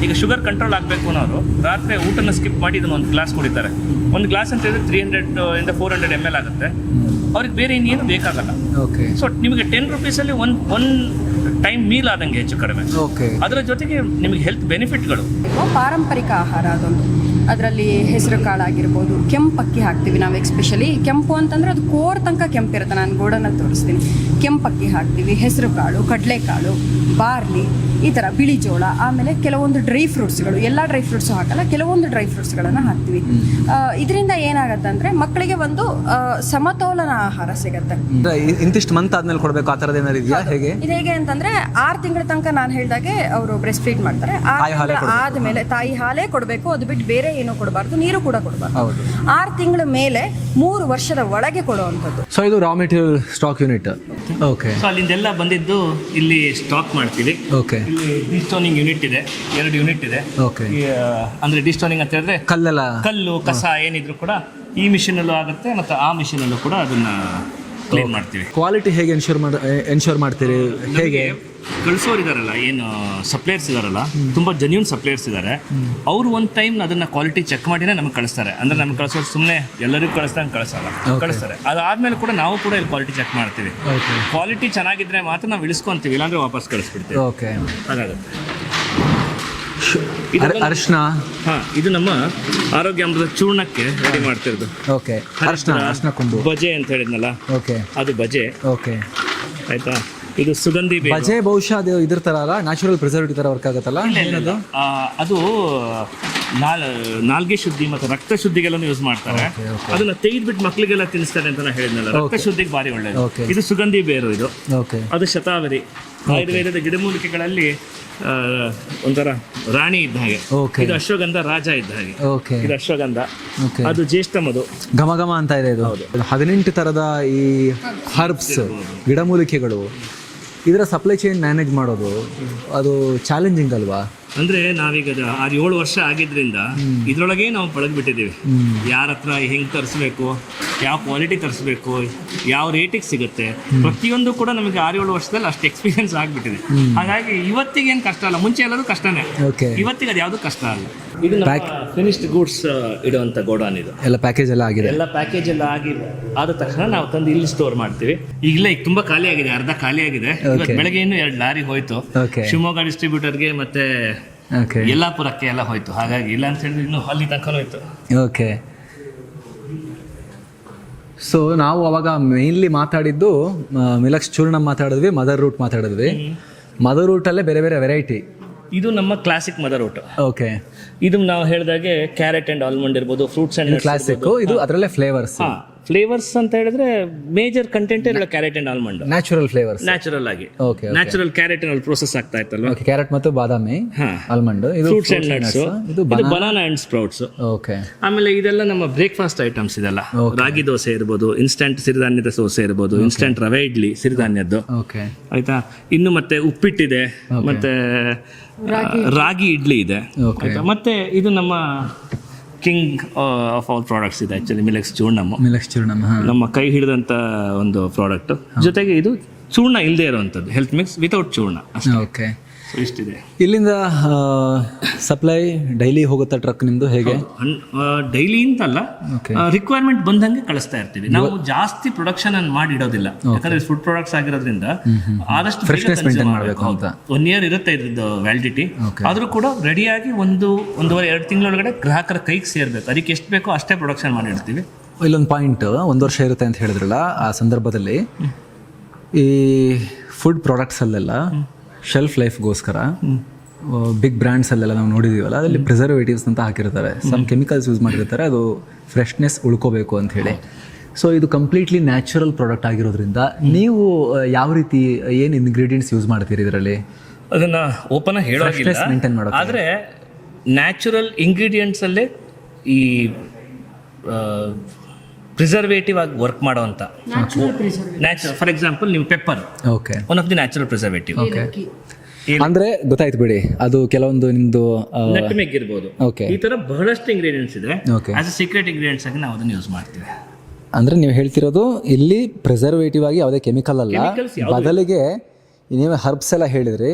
ಈಗ ಶುಗರ್ ಕಂಟ್ರೋಲ್ ಆಗಬೇಕು ಅನ್ನೋರು ರಾತ್ರಿ ಊಟನ ಸ್ಕಿಪ್ ಮಾಡಿ ಇದನ್ನು ಒಂದು ಗ್ಲಾಸ್ ಕುಡಿತಾರೆ. ಒಂದು ಗ್ಲಾಸ್ ಅಂತ ಹೇಳಿದ್ರೆ 300 to 400 ml ಆಗುತ್ತೆ. ಅವ್ರಿಗೆ ಬೇರೆ ಇನ್ನೇನು ಬೇಕಾಗಲ್ಲ. ಓಕೆ. ಸೊ ನಿಮಗೆ 10 ರೂಪೀಸಲ್ಲಿ ಒನ್ ಟೈಮ್ ಮೀಲ್ ಆದಂಗೆ ಹೆಚ್ಚು ಕಡಿಮೆ. ಓಕೆ. ಅದರ ಜೊತೆಗೆ ನಿಮಗೆ ಹೆಲ್ತ್ ಬೆನಿಫಿಟ್ಗಳು. ಪಾರಂಪರಿಕ ಆಹಾರ ಅದೊಂದು. ಅದರಲ್ಲಿ ಹೆಸರು ಕಾಳಾಗಿರ್ಬೋದು, ಕೆಂಪಕ್ಕಿ ಹಾಕ್ತೀವಿ ನಾವು. ಎಕ್ಸ್ಪೆಷಲಿ ಕೆಂಪು ಅಂತಂದರೆ ಅದು ಕೋರ್ ತನಕ ಕೆಂಪಿರುತ್ತೆ. ನಾನು ಗೋಡನಲ್ಲಿ ತೋರಿಸ್ತೀನಿ. ಕೆಂಪಕ್ಕಿ ಹಾಕ್ತೀವಿ, ಹೆಸರು ಕಾಳು, ಕಡಲೆಕಾಳು, ಬಾರ್ಲಿ, ಈ ಥರ ಬಿಳಿ ಜೋಳ. ಆಮೇಲೆ ಕೆಲವೊಂದು ಡ್ರೈ ಫ್ರೂಟ್ಸ್ಗಳು, ಎಲ್ಲ ಡ್ರೈ ಫ್ರೂಟ್ಸು ಹಾಕಲ್ಲ, ಕೆಲವೊಂದು ಡ್ರೈ ಫ್ರೂಟ್ಸ್ಗಳನ್ನು ಹಾಕ್ತೀವಿ. ಇದರಿಂದ ಏನಾಗುತ್ತೆ ಅಂದರೆ ಮಕ್ಕಳಿಗೆ ಒಂದು ಸಮತೋಲನ ಆಹಾರ ಸಿಗುತ್ತೆ. ಇಂತಿಷ್ಟು ಮಂತ್ ಆದ್ಮೇಲೆ ಕೊಡಬೇಕು ಆ ಥರದ್ದು ಏನಾದ್ರು ಇದೆಯಾ? ಹೇಗೆ ಇದು ಹೇಗೆ ಅಂತಂದ್ರೆ 6 ತಿಂಗಳ ತನಕ ನಾನು ಹೇಳಿದಾಗೆ ಅವರು ಬ್ರೆಸ್ಟ್ ಫೀಡ್ ಮಾಡ್ತಾರೆ. 6 ತಿಂಗಳ ಆದ್ಮೇಲೆ ತಾಯಿ ಹಾಲೇ ಕೊಡಬೇಕು. ಅದು ಬಿಟ್ಟು ಬೇರೆ ಏನೂ ಕೊಡಬಾರ್ದು, ನೀರು ಕೂಡ ಕೊಡಬಾರ್ದು. 6 ತಿಂಗಳ ಮೇಲೆ 3 ವರ್ಷದ ಒಳಗೆ ಕೊಡುವಂಥದ್ದು. ಸೊ ಇದು raw material stock unit. Okay. So ಅಲ್ಲಿಂದೆಲ್ಲ ಬಂದಿದ್ದು ಇಲ್ಲಿ ಸ್ಟಾಕ್ ಮಾಡ್ತೀವಿ. ಓಕೆ. ಇಲ್ಲಿ ಡಿಸ್ಟೋನಿಂಗ್ ಯೂನಿಟ್ ಇದೆ, 2 ಯೂನಿಟ್ ಇದೆ. ಓಕೆ. ಅಂದ್ರೆ ಡಿಸ್ಟೋನಿಂಗ್ ಅಂತ ಹೇಳಿದ್ರೆ ಕಲ್ಲು ಕಸ ಏನಿದ್ರು ಕೂಡ ಈ ಮಿಷಿನಲ್ಲೂ ಆಗುತ್ತೆ ಮತ್ತು ಆ ಮಿಷಿನಲ್ಲೂ ಕೂಡ ಅದನ್ನ ಕ್ಲೀನ್ ಮಾಡ್ತೀವಿ. ಕ್ವಾಲಿಟಿ ಹೇಗೆ ಎನ್ಶೋರ್ ಮಾಡ್ತೀರಿ? ಹೇಗೆ ಕಳಿಸೋರು ಇದಾರಲ್ಲ, ಏನು ಸಪ್ಲೈಯರ್ಸ್ ಇದಾರಲ್ಲ, ತುಂಬ ಜೆನ್ಯೂನ್ ಸಪ್ಲೈಯರ್ಸ್ ಇದ್ದಾರೆ. ಅವರು ಒಂದು ಟೈಮ್ ಅದನ್ನ ಕ್ವಾಲಿಟಿ ಚೆಕ್ ಮಾಡಿನೇ ನಮಗೆ ಕಳಿಸ್ತಾರೆ. ಅಂದ್ರೆ ನಮ್ಗೆ ಕಳಿಸೋರು ಸುಮ್ಮನೆ ಎಲ್ಲರಿಗೂ ಕಳಿಸ್ದಂಗೆ ಕಳಿಸ್ತಾರೆ. ಅದಾದ್ಮೇಲೆ ಕೂಡ ನಾವು ಕೂಡ ಇಲ್ಲಿ ಕ್ವಾಲಿಟಿ ಚೆಕ್ ಮಾಡ್ತೀವಿ. ಕ್ವಾಲಿಟಿ ಚೆನ್ನಾಗಿದ್ರೆ ಮಾತ್ರ ನಾವು ಇಳಿಸ್ಕೊಂತೀವಿ, ಇಲ್ಲಾಂದ್ರೆ ವಾಪಸ್ ಕಳಿಸ್ಬಿಡ್ತೀವಿ. ಓಕೆ. ಹಾಗಾಗುತ್ತೆ. ಅರಿಶಿನ. ಇದು ನಮ್ಮ ಆರೋಗ್ಯ ಅಮೃತ ಚೂರ್ಣಕ್ಕೆ ರೆಡಿ ಮಾಡ್ತಿರೋದು. ಓಕೆ. ಅರಿಶಿನ ಕೊಂಬು ಬಜೆ ಅಂತ ಹೇಳಿದ್ನಲ್ಲ, ಓಕೆ, ಅದು ಬಜೆ. ಓಕೆ, ಆಯ್ತಾ. ಇದು ಸುಗಂಧಿ ಬಜೆ ಬಹುಶಃ ಅದು ಇದ್ರ ತರ ಅಲ್ಲ, ನ್ಯಾಚುರಲ್ ಪ್ರಿಸರ್ವೇಟಿವ್ ತರ ವರ್ಕ್ ಆಗುತ್ತಲ್ಲ. ಅದು ನಾಲ್ಗೆ ಶುದ್ಧಿ ಮತ್ತು ರಕ್ತ ಶುದ್ಧಿಗೆಲ್ಲ ಯೂಸ್ ಮಾಡ್ತಾರೆ. ಅದನ್ನ ತೆಗೆದ್ಬಿಟ್ಟು ಮಕ್ಕಳಿಗೆಲ್ಲ ತಿನ್ನಿಸ್ತಾರೆ ಅಂತ ನಾನು ಹೇಳಿದ್ನಲ್ಲ, ರಕ್ತ ಶುದ್ಧಿಗೆ ಭಾರಿ ಒಳ್ಳೆಯದು. ಇದು ಸುಗಂಧಿ ಬೇರು. ಇದು ಅದು ಶತಾವರಿ. ಆಯುರ್ವೇದದ ಗಿಡಮೂಲಿಕೆಗಳಲ್ಲಿ ಒಂಥರ ರಾಣಿ ಇದ್ದ ಹಾಗೆ. ಇದು ಅಶ್ವಗಂಧ ರಾಜ ಇದ್ದ ಹಾಗೆ. ಇದು ಅಶ್ವಗಂಧ, ಅದು ಜ್ಯೇಷ್ಠ ಮಧು, ಘಮ ಘಮ ಅಂತ ಇದೆ. ಇದು 18 ತರದ ಈ ಹರ್ಬ್ಸ್, ಗಿಡಮೂಲಿಕೆಗಳು, ಇದರ ಸಪ್ಲೈ ಚೈನ್ ಮ್ಯಾನೇಜ್ ಮಾಡೋದು ಅದು ಚಾಲೆಂಜಿಂಗ್ ಅಲ್ವಾ? ಅಂದ್ರೆ ನಾವೀಗ 6-7 ವರ್ಷ ಆಗಿದ್ರಿಂದ ಇದ್ರೊಳಗೆ ನಾವು ಪಳಗ್ಬಿಟ್ಟಿದ್ದೀವಿ. ಯಾರ ಹತ್ರ ಹೆಂಗ್ ತರಿಸ್ಬೇಕು, ಯಾವ ಕ್ವಾಲಿಟಿ ತರಿಸ್ಬೇಕು, ಯಾವ ರೇಟಿಗೆ ಸಿಗುತ್ತೆ, ಪ್ರತಿಯೊಂದು ಕೂಡ ನಮಗೆ 6-7 ವರ್ಷದಲ್ಲಿ ಅಷ್ಟು ಎಕ್ಸ್ಪೀರಿಯನ್ಸ್ ಆಗ್ಬಿಟ್ಟಿದೆ. ಹಾಗಾಗಿ ಇವತ್ತಿಗೆ ಏನು ಕಷ್ಟ ಅಲ್ಲ. ಮುಂಚೆ ಎಲ್ಲರೂ ಕಷ್ಟನೇ, ಇವತ್ತಿಗೆ ಅದು ಯಾವುದು ಕಷ್ಟ ಅಲ್ಲ. ಇದು ಫಿನಿಶ್ಡ್ ಗೂಡ್ಸ್ ಇಡುವಂತ ಗೋಡಾನ್. ಇದು ಎಲ್ಲ ಪ್ಯಾಕೇಜ್ ಎಲ್ಲ ಆಗಿದೆ. ಎಲ್ಲ ಪ್ಯಾಕೇಜ್ ಎಲ್ಲ ಆದ ತಕ್ಷಣ ನಾವು ತಂದು ಇಲ್ಲಿ ಸ್ಟೋರ್ ಮಾಡ್ತೀವಿ. ಈಗಲೇ ಈಗ ತುಂಬಾ ಖಾಲಿ ಆಗಿದೆ, ಅರ್ಧ ಖಾಲಿ ಆಗಿದೆ. ಬೆಳಗ್ಗೆ ಇನ್ನು 2 ಲಾರಿ ಹೋಯ್ತು, ಶಿವಮೊಗ್ಗ ಡಿಸ್ಟ್ರಿಬ್ಯೂಟರ್ಗೆ ಮತ್ತೆ ಯಲ್ಲಾಪುರಕ್ಕೆ ಎಲ್ಲ ಹೋಯ್ತು. ಹಾಗಾಗಿ ಇಲ್ಲ ಅಂತ ಹೇಳಿದ್ರೆ ಇನ್ನು ಅಲ್ಲಿ ತನಕ ಹೋಯ್ತು. ಓಕೆ. ಸೊ ನಾವು ಅವಾಗ ಮೇನ್ಲಿ ಮಾತಾಡಿದ್ದು ಮಿಲಕ್ಸ್ ಚೂರ್ಣ ಮಾತಾಡಿದ್ವಿ, ಮದರ್ ರೂಟ್ ಮಾತಾಡಿದ್ವಿ. ಮದರ್ ರೂಟಲ್ಲೇ ಬೇರೆ ಬೇರೆ ವೆರೈಟಿ. ಇದು ನಮ್ಮ ಕ್ಲಾಸಿಕ್ ಮದರ್ ರೂಟ್. ಓಕೆ. ಇದು ನಾವು ಹೇಳಿದಾಗೆ ಕ್ಯಾರೆಟ್ ಅಂಡ್ ಆಲ್ಮಂಡ್ ಇರ್ಬೋದು, ಫ್ರೂಟ್ಸ್ ಅಂಡ್ ಕ್ಲಾಸಿಕ್. ಇದು ಅದರಲ್ಲೇ ಫ್ಲೇವರ್ಸ್ ಅಂತ ಹೇಳಿದ್ರೆ ಮೇಜರ್ ಕಂಟೆಂಟ್ ಇರಲ್ಲ carrot and almond. Natural flavours, natural ಆಗಿ. ನ್ಯಾಚುರಲ್ ಕ್ಯಾರೆಟ್ ನಲ್ಲಿ ಪ್ರೋಸೆಸ್ ಆಗ್ತಾ ಇತ್ತಲ್ವಾ. ಕ್ಯಾರೆಟ್ ಮತ್ತು ಬಾದಾಮಿ, ಆಲ್ಮಂಡ್, ಇದು ಫ್ರೂಟ್ಸ್ ಅಂಡ್ ನಟ್ಸ್, ಇದು ಬನಾನಾ ಅಂಡ್ ಸ್ಪ್ರೌಟ್ಸ್. ಓಕೆ. ಆಮೇಲೆ ಇದೆಲ್ಲ ನಮ್ಮ ಬ್ರೇಕ್ಫಾಸ್ಟ್ ಐಟಮ್ಸ್. ಇದೆಲ್ಲ ರಾಗಿ ದೋಸೆ ಇರ್ಬೋದು, ಇನ್ಸ್ಟಂಟ್ ಸಿರಿಧಾನ್ಯದ ದೋಸೆ ಇರ್ಬೋದು, ಇನ್ಸ್ಟಂಟ್ ರವೆ ಇಡ್ಲಿ ಸಿರಿಧಾನ್ಯದ್ದು. ಓಕೆ. ಆಯ್ತಾ. ಇನ್ನು ಮತ್ತೆ ಉಪ್ಪಿಟ್ಟಿದೆ, ಮತ್ತೆ ರಾಗಿ ಇಡ್ಲಿ ಇದೆ. ಮತ್ತೆ ಇದು ನಮ್ಮ ಕಿಂಗ್ ಆಫ್ ಆಲ್ ಪ್ರಾಡಕ್ಟ್ಸ್ ಇದೆ ಆಕ್ಚುಲಿ, ಮಿಲೆಕ್ಸ್ ಚೂರ್ಣಮ್. ನಮ್ಮ ಕೈ ಹಿಡಿದಂತ ಒಂದು ಪ್ರಾಡಕ್ಟ್. ಜೊತೆಗೆ ಇದು ಚೂರ್ಣ ಇಲ್ಲದೆ ಇರುವಂತದ್ದು, ಹೆಲ್ತ್ ಮಿಕ್ಸ್ ವಿತೌಟ್ ಚೂರ್ಣ ಅಷ್ಟೇ. ಓಕೆ. ಇಷ್ಟಿದೆ. ಇಲ್ಲಿಂದ ಸಪ್ಲೈ ಡೈಲಿ ಹೋಗುತ್ತಾ ಟ್ರಕ್ ನಿಮ್ದು? ಹೇಗೆ? ಡೈಲಿ ಅಂತಲ್ಲ, ರಿಕ್ವೈರ್ಮೆಂಟ್ ಬಂದಂಗೆ ಕಳಿಸ್ತಾ ಇರ್ತೀವಿ. ನಾವು ಜಾಸ್ತಿ ಪ್ರೊಡಕ್ಷನ್ ಅನ್ನು ಮಾಡಿ ಇಡೋದಿಲ್ಲ, ಯಾಕಂದ್ರೆ ಫುಡ್ ಪ್ರಾಡಕ್ಟ್ಸ್ ಆಗಿರೋದ್ರಿಂದ ಆದಷ್ಟು ಫ್ರೆಶ್ನೆಸ್ ಮೇಂಟೈನ್ ಮಾಡಬೇಕು ಅಂತ. 1 year ಇರುತ್ತೆ ಇದ್ರದ್ದು ವ್ಯಾಲಿಡಿಟಿ. ಆದ್ರೂ ಕೂಡ ರೆಡಿಯಾಗಿ 1.5-2 ತಿಂಗಳೊಳಗಡೆ ಗ್ರಾಹಕರ ಕೈಗೆ ಸೇರ್ಬೇಕು. ಅದಕ್ಕೆ ಎಷ್ಟು ಬೇಕೋ ಅಷ್ಟೇ ಪ್ರೊಡಕ್ಷನ್ ಮಾಡಿರ್ತೀವಿ. ಇಲ್ಲೊಂದು ಪಾಯಿಂಟ್, 1 ವರ್ಷ ಇರುತ್ತೆ ಅಂತ ಹೇಳಿದ್ರಲ್ಲ, ಆ ಸಂದರ್ಭದಲ್ಲಿ ಈ ಫುಡ್ ಪ್ರಾಡಕ್ಟ್ಸ್ ಅಲ್ಲೆಲ್ಲ ಶೆಲ್ಫ್ ಲೈಫ್ಗೋಸ್ಕರ ಬಿಗ್ ಬ್ರ್ಯಾಂಡ್ಸ್ ಅಲ್ಲೆಲ್ಲ ನಾವು ನೋಡಿದೀವಲ್ಲ, ಅದರಲ್ಲಿ ಪ್ರಿಸರ್ವೇಟಿವ್ಸ್ ಅಂತ ಹಾಕಿರ್ತಾರೆ, ಸಮ್ ಕೆಮಿಕಲ್ಸ್ ಯೂಸ್ ಮಾಡಿರ್ತಾರೆ, ಅದು ಫ್ರೆಶ್ನೆಸ್ ಉಳ್ಕೋಬೇಕು ಅಂತ ಹೇಳಿ. ಸೊ ಇದು ಕಂಪ್ಲೀಟ್ಲಿ ನ್ಯಾಚುರಲ್ ಪ್ರಾಡಕ್ಟ್ ಆಗಿರೋದ್ರಿಂದ ನೀವು ಯಾವ ರೀತಿ ಏನು ಇಂಗ್ರೀಡಿಯೆಂಟ್ಸ್ ಯೂಸ್ ಮಾಡ್ತೀರಿ ಇದರಲ್ಲಿ? ಅದನ್ನು ಓಪನ್ ಹೇಳೋಗಿಲ್ಲ, Freshness maintain ಮಾಡೋಕೆ. ಆದರೆ ನ್ಯಾಚುರಲ್ ಇಂಗ್ರೀಡಿಯೆಂಟ್ಸಲ್ಲೇ ಈ ಪ್ರಿಸರ್ವೇಟಿವ್ ಆಗಿ ವರ್ಕ್ ಮಾಡೋವಂಥ ನ್ಯಾಚುರಲ್. ಫಾರ್ ಎಕ್ಸಾಂಪಲ್ ನೀವು pepper, okay, one of the natural preservative. ಅಂದ್ರೆ ಗೊತ್ತಾಯ್ತು ಬಿಡಿ, ಅದು ಕೆಲವೊಂದು ನಿಮ್ದು ನಟ್ಮೆಗ್ ಇರ್ಬೋದು. ಓಕೆ, ಈ ತರ ಬಹಳಷ್ಟು ಇಂಗ್ರೀಡಿಯೆಂಟ್ಸ್ ಇದೆ. Okay, as a secret ingredients ಆಗಿ ನಾವು ಅದನ್ನು ಯೂಸ್ ಮಾಡ್ತೀವಿ. ಅಂದ್ರೆ ನೀವು ಹೇಳ್ತಿರೋದು ಇಲ್ಲಿ ಪ್ರಿಸರ್ವೇಟಿವ್ ಆಗಿ ಯಾವುದೇ ಕೆಮಿಕಲ್ ಅಲ್ಲ, Chemicals ಯಾವ್ದು ಬದಲಿಗೆ ನೀವು ಹರ್ಬ್ಸ್ ಎಲ್ಲ ಹೇಳಿದ್ರಿ,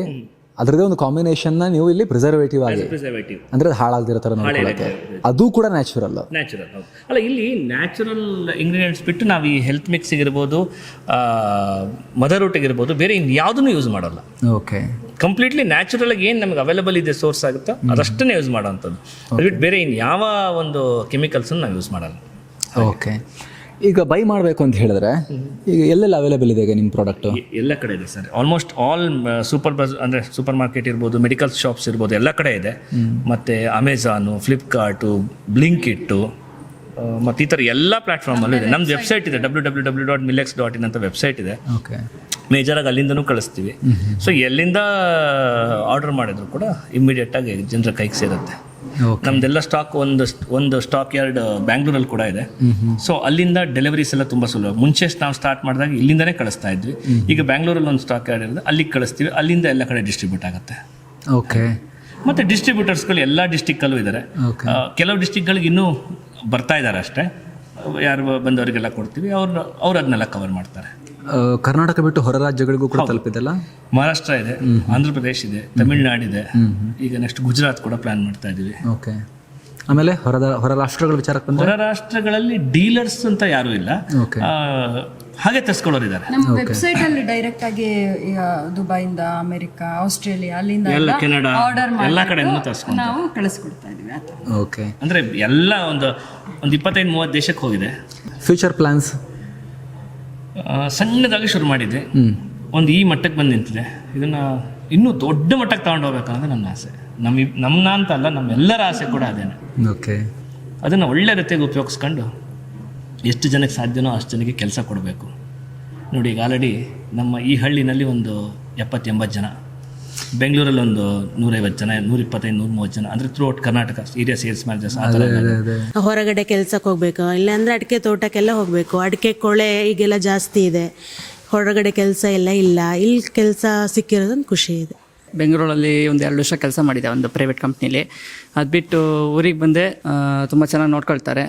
ಅದರದೇ ಒಂದು ಕಾಂಬಿನೇಷನ್ನ ನೀವು ಇಲ್ಲಿ ಪ್ರಿಸರ್ವೇಟಿವ್ ಆಗಿ, ಪ್ರಿಸರ್ವೇಟಿವ್ ಅಂದ್ರೆ ಅದು ಹಾಳಾಗದಿರೋ ಥರ ನೋಡ್ಕೊಳ್ಳೋಕೆ, ಅದು ಕೂಡ ನ್ಯಾಚುರಲ್. ನ್ಯಾಚುರಲ್ ಅಲ್ಲ, ಇಲ್ಲಿ ನ್ಯಾಚುರಲ್ ಇಂಗ್ರೀಡಿಯೆಂಟ್ಸ್ ಬಿಟ್ಟು ನಾವು ಈ ಹೆಲ್ತ್ ಮಿಕ್ಸಿಗೆ ಇರ್ಬೋದು, ಮದರ್ ರೂಟಿಗೆ ಇರ್ಬೋದು, ಬೇರೆ ಯಾವುದನ್ನು ಯೂಸ್ ಮಾಡೋಲ್ಲ. ಓಕೆ, ಕಂಪ್ಲೀಟ್ಲಿ ನ್ಯಾಚುರಲ್ ಆಗಿ ಏನು ನಮಗೆ ಅವೈಲಬಲ್ ಇದೆ ಸೋರ್ಸ್ ಆಗುತ್ತೋ ಅದಷ್ಟನ್ನೇ ಯೂಸ್ ಮಾಡೋವಂಥದ್ದು. ಅದು ಬಿಟ್ಟು ಬೇರೆ ಇನ್ನು ಯಾವ ಒಂದು ಕೆಮಿಕಲ್ಸನ್ನು ನಾವು ಯೂಸ್ ಮಾಡಲ್ಲ. ಓಕೆ, ಈಗ ಬೈ ಮಾಡಬೇಕು ಅಂತ ಹೇಳಿದ್ರೆ ಈಗ ಎಲ್ಲೆಲ್ಲ ಅವೈಲೇಬಲ್ ಇದೆ ಈಗ ನಿಮ್ಮ ಪ್ರಾಡಕ್ಟು? ಎಲ್ಲ ಕಡೆ ಇದೆ ಸರ್, ಆಲ್ಮೋಸ್ಟ್ ಆಲ್ ಅಂದರೆ ಸೂಪರ್ ಮಾರ್ಕೆಟ್ ಇರ್ಬೋದು, ಮೆಡಿಕಲ್ ಶಾಪ್ಸ್ ಇರ್ಬೋದು, ಎಲ್ಲ ಕಡೆ ಇದೆ. ಮತ್ತು ಅಮೆಝಾನು, ಫ್ಲಿಪ್ಕಾರ್ಟು, ಬ್ಲಿಂಕಿಟ್ಟು, ಮತ್ತು ಈ ಥರ ಎಲ್ಲ ಪ್ಲ್ಯಾಟ್ಫಾರ್ಮಲ್ಲೂ ಇದೆ. ನಮ್ದು ವೆಬ್ಸೈಟ್ ಇದೆ, www.milex.in ಅಂತ ವೆಬ್ಸೈಟ್ ಇದೆ. ಓಕೆ, ಮೇಜರಾಗಿ ಅಲ್ಲಿಂದನೂ ಕಳಿಸ್ತೀವಿ. ಸೊ ಎಲ್ಲಿಂದ ಆರ್ಡರ್ ಮಾಡಿದ್ರು ಕೂಡ ಇಮ್ಮಿಡಿಯೇಟಾಗಿ ಜನರ ಕೈಗೆ ಸೇರುತ್ತೆ. ನಮ್ದೆಲ್ಲ ಸ್ಟಾಕ್ ಒಂದು ಸ್ಟಾಕ್ ಯಾರ್ಡ್ ಬ್ಯಾಂಗ್ಳೂರಲ್ಲಿ ಕೂಡ ಇದೆ. ಸೊ ಅಲ್ಲಿಂದ ಡೆಲಿವರೀಸ್ ಎಲ್ಲ ತುಂಬ ಸುಲಭ. ಮುಂಚೆ ನಾವು ಸ್ಟಾರ್ಟ್ ಮಾಡಿದಾಗ ಇಲ್ಲಿಂದನೇ ಕಳಿಸ್ತಾ ಇದ್ವಿ. ಈಗ ಬ್ಯಾಂಗ್ಳೂರಲ್ಲಿ ಒಂದು ಸ್ಟಾಕ್ ಯಾರ್ಡ್ ಇರುತ್ತೆ, ಅಲ್ಲಿಗೆ ಕಳಿಸ್ತೀವಿ. ಅಲ್ಲಿಂದ ಎಲ್ಲ ಕಡೆ ಡಿಸ್ಟ್ರಿಬ್ಯೂಟ್ ಆಗುತ್ತೆ. ಓಕೆ, ಮತ್ತು ಡಿಸ್ಟ್ರಿಬ್ಯೂಟರ್ಸ್ಗಳು ಎಲ್ಲ ಡಿಸ್ಟಿಕ್ಕಲ್ಲೂ ಇದ್ದಾರೆ. ಕೆಲವು ಡಿಸ್ಟಿಕ್ಗಳಿಗೆ ಇನ್ನೂ ಬರ್ತಾ ಇದ್ದಾರೆ ಅಷ್ಟೇ. ಯಾರು ಬಂದವರಿಗೆಲ್ಲ ಕೊಡ್ತೀವಿ, ಅವ್ರು ಅದನ್ನೆಲ್ಲ ಕವರ್ ಮಾಡ್ತಾರೆ. ಕರ್ನಾಟಕ ಬಿಟ್ಟು ಹೊರ ರಾಜ್ಯಗಳಿಗೂ ಕೂಡ ತಲುಪಿದೆಲ್ಲ? ಮಹಾರಾಷ್ಟ್ರ ಇದೆ, ಆಂಧ್ರ ಪ್ರದೇಶ್ ಇದೆ, ತಮಿಳ್ನಾಡು ಇದೆ, ಈಗ ನೆಕ್ಸ್ಟ್ ಗುಜರಾತ್ ಕೂಡ ಪ್ಲಾನ್ ಮಾಡ್ತಾ ಇದ್ದೀವಿ. ಓಕೆ, ಆಮೇಲೆ ಹೊರ ರಾಷ್ಟ್ರಗಳ ವಿಚಾರಕ್ಕೆ ಬಂದರೆ ಹೊರ ರಾಷ್ಟ್ರಗಳಲ್ಲಿ ಡೀಲರ್ಸ್ ಅಂತ ಯಾರೂ ಇಲ್ಲ, ಹಾಗೆ ತರಿಸ್ಕೊಳ್ಳೋರು ಇದ್ದಾರೆ. ನಮ್ಮ ವೆಬ್ಸೈಟ್ ಅಲ್ಲಿ ಡೈರೆಕ್ಟ್ ಆಗಿ ದುಬೈಯಿಂದ, ಅಮೆರಿಕ, ಆಸ್ಟ್ರೇಲಿಯಾ, ಅಲ್ಲಿಂದ ಎಲ್ಲ ಕೆನಡಾ, ಆರ್ಡರ್ ಎಲ್ಲ ಕಡೆನೂ ತರಿಸ್ಕೊಂಡು ನಾವು ಕಳಿಸ್ಕೊಡ್ತಾ ಇದೀವಿ. ಓಕೆ, ಅಂದರೆ ಎಲ್ಲ ಒಂದು 25-30 ದೇಶಕ್ಕೆ ಹೋಗಿದೆ. Future plans? ಸಣ್ಣದಾಗಿ ಶುರು ಮಾಡಿದ್ದೆ, ಒಂದು ಈ ಮಟ್ಟಕ್ಕೆ ಬಂದು ನಿಂತಿದೆ. ಇದನ್ನು ಇನ್ನೂ ದೊಡ್ಡ ಮಟ್ಟಕ್ಕೆ ತಗೊಂಡು ಹೋಗ್ಬೇಕನ್ನೋದು ನನ್ನ ಆಸೆ. ನಮ್ಮ ಅಂತ ಅಲ್ಲ, ನಮ್ಮೆಲ್ಲರ ಆಸೆ ಕೂಡ ಅದೇನೆ. ಓಕೆ, ಅದನ್ನು ಒಳ್ಳೆ ರೀತಿಯಾಗಿ ಉಪಯೋಗಿಸ್ಕೊಂಡು ಎಷ್ಟು ಜನಕ್ಕೆ ಸಾಧ್ಯನೋ ಅಷ್ಟು ಜನಕ್ಕೆ ಕೆಲಸ ಕೊಡಬೇಕು. ನೋಡಿ, ಈಗ ಆಲ್ರೆಡಿ ನಮ್ಮ ಈ ಹಳ್ಳಿನಲ್ಲಿ ಒಂದು 70-80 ಜನ, ಬೆಂಗಳೂರಲ್ಲಿ ಒಂದು 150 ಜನ, 125-130 ಜನ, ಅಂದರೆ through out Karnataka area sales managers ಆ ಥರ. ಹೊರಗಡೆ ಕೆಲ್ಸಕ್ಕೆ ಹೋಗ್ಬೇಕು, ಇಲ್ಲಾಂದರೆ ಅಡಿಕೆ ತೋಟಕ್ಕೆಲ್ಲ ಹೋಗಬೇಕು. ಅಡಿಕೆ ಕೊಳೆ ಈಗೆಲ್ಲ ಜಾಸ್ತಿ ಇದೆ, ಹೊರಗಡೆ ಕೆಲಸ ಎಲ್ಲ ಇಲ್ಲ. ಇಲ್ಲಿ ಕೆಲಸ ಸಿಕ್ಕಿರೋದೊಂದು ಖುಷಿ ಇದೆ. ಬೆಂಗಳೂರಲ್ಲಿ ಒಂದು 2 ವರ್ಷ ಕೆಲಸ ಮಾಡಿದೆ ಒಂದು ಪ್ರೈವೇಟ್ ಕಂಪ್ನೀಲಿ. ಅದು ಬಿಟ್ಟು ಊರಿಗೆ ಬಂದೆ. ತುಂಬ ಚೆನ್ನಾಗಿ ನೋಡ್ಕೊಳ್ತಾರೆ.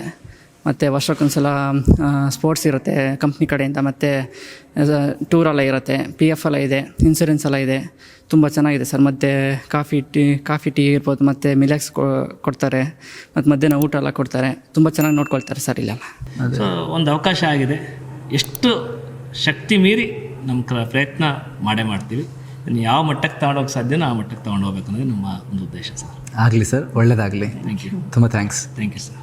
ಮತ್ತು ವರ್ಷಕ್ಕೊಂದ್ಸಲ ಸ್ಪೋರ್ಟ್ಸ್ ಇರುತ್ತೆ ಕಂಪ್ನಿ ಕಡೆಯಿಂದ, ಮತ್ತು ಟೂರೆಲ್ಲ ಇರುತ್ತೆ, PF ಎಲ್ಲ ಇದೆ, ಇನ್ಸೂರೆನ್ಸ್ ಎಲ್ಲ ಇದೆ. ತುಂಬ ಚೆನ್ನಾಗಿದೆ ಸರ್. ಮತ್ತು ಕಾಫಿ ಟೀ ಇರ್ಬೋದು, ಮತ್ತು ಮಿಲೆಕ್ಸ್ ಕೊಡ್ತಾರೆ, ಮತ್ತು ಮಧ್ಯಾಹ್ನ ಊಟ ಎಲ್ಲ ಕೊಡ್ತಾರೆ. ತುಂಬ ಚೆನ್ನಾಗಿ ನೋಡ್ಕೊಳ್ತಾರೆ ಸರ್ ಇಲ್ಲೆಲ್ಲ. ಸೊ ಒಂದು ಅವಕಾಶ ಆಗಿದೆ. ಎಷ್ಟು ಶಕ್ತಿ ಮೀರಿ ನಮ್ಮ ಪ್ರಯತ್ನ ಮಾಡ್ತೀವಿ. ಯಾವ ಮಟ್ಟಕ್ಕೆ ತಗೊಂಡೋಗಿ ಸಾಧ್ಯನೋ ಆ ಮಟ್ಟಕ್ಕೆ ತಗೊಂಡು ಹೋಗ್ಬೇಕು ಅನ್ನೋದು ನಮ್ಮ ಒಂದು ಉದ್ದೇಶ ಸರ್. ಆಗಲಿ ಸರ್, ಒಳ್ಳೆಯದಾಗಲಿ. Thank you. ತುಂಬ ಥ್ಯಾಂಕ್ಸ್. Thank you sir.